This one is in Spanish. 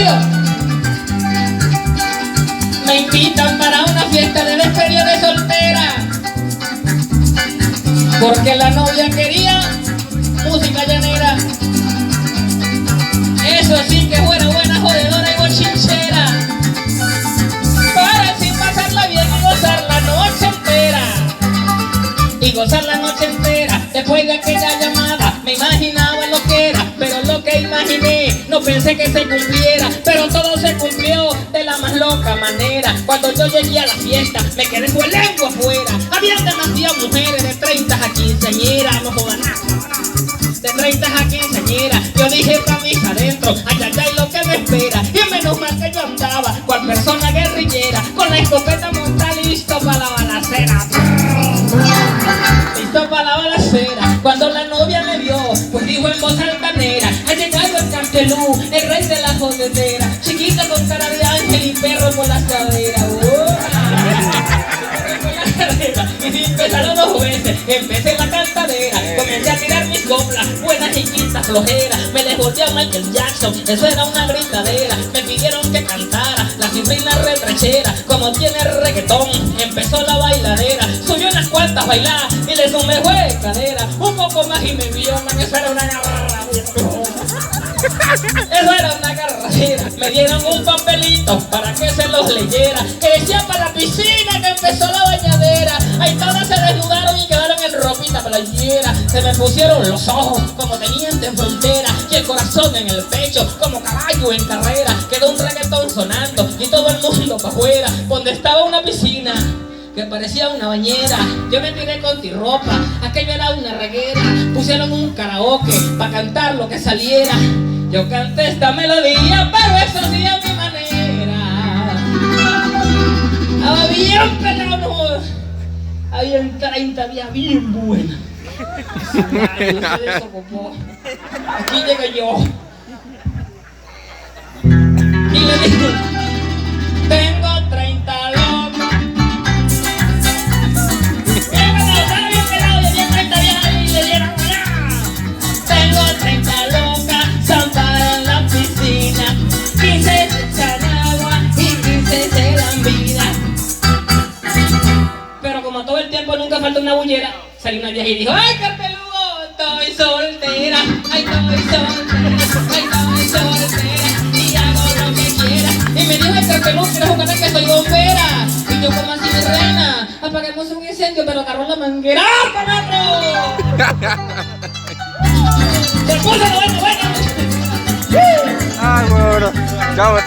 serio. Me invitan para una fiesta de despedida de soltera, porque la novia quería música llanera. Eso sí que fuera buena, jodedora y bochinchera, para así pasarla bien y gozar la noche entera. Y gozar la noche entera. Después de aquella llamada me imaginaba lo que era, pero lo que imaginé no pensé que se cumpliera. Pero todo se cumplió de la más loca manera. Cuando yo llegué a la fiesta me quedé con el lengua afuera. Había demasiadas mujeres de 30 a quinceañeras, no jodan nada, de 30 a quinceañeras. Yo dije pa' mis adentro, ay ay ay lo que me espera. Y menos mal que yo andaba cual persona guerrillera, con la escopeta montada listo para la balacera. Listo para la balacera. Cuando la novia me vio, pues dijo en voz altanera: ha llegado el Cantelú, el rey de la jodedera, chiquita con cara de ángel y perro por las caderas. Y si empezaron 2 veces, empecé la cantadera, comencé a tirar mis coplas, buenas chiquitas flojeras. Me les volví a Michael Jackson, eso era una gritadera. Me pidieron que cantara la cifrina retrechera, como tiene reggaetón, empezó la bailadera. Subió unas cuantas bailadas y le sumé fue cadera. Un poco más y me vio, man, eso era una garra. Eso era una carrera. Me dieron un papelito para que se los leyera, que decía para la piscina que empezó la bañadera. Ahí todas se desnudaron y quedaron en ropita playera. Se me pusieron los ojos como teniente en frontera, y el corazón en el pecho como caballo en carrera. Quedó un reggaetón sonando y todo el mundo pa' afuera, donde estaba una piscina que parecía una bañera. Yo me tiré con ropa, aquello era una reguera. Pusieron un karaoke pa' cantar lo que saliera. Yo canté esta melodía, pero eso sí a mi manera. Estaba bien pelado, no. Había en 30, había bien buena. Ay, no se desocupó. Aquí llegué yo y le dije: tengo 30 locas. Tengo 30 locas, zampadas en la piscina, 15 se echan agua y 15 se dan vida. Pero como todo el tiempo nunca falta una bullera, salió una vieja y dijo: ay, Carpeludo, estoy soltera, ay, estoy soltera, ay, estoy soltera, y hago lo que quiera. Y me dijo: ay, Carpeludo, ¿quieres jugar a que soy bombera? Y yo: como así, mi reina, apaguemos un incendio, pero agarró la manguera. ¡Ah, ¡se puso bueno! Ah, bueno. Chao.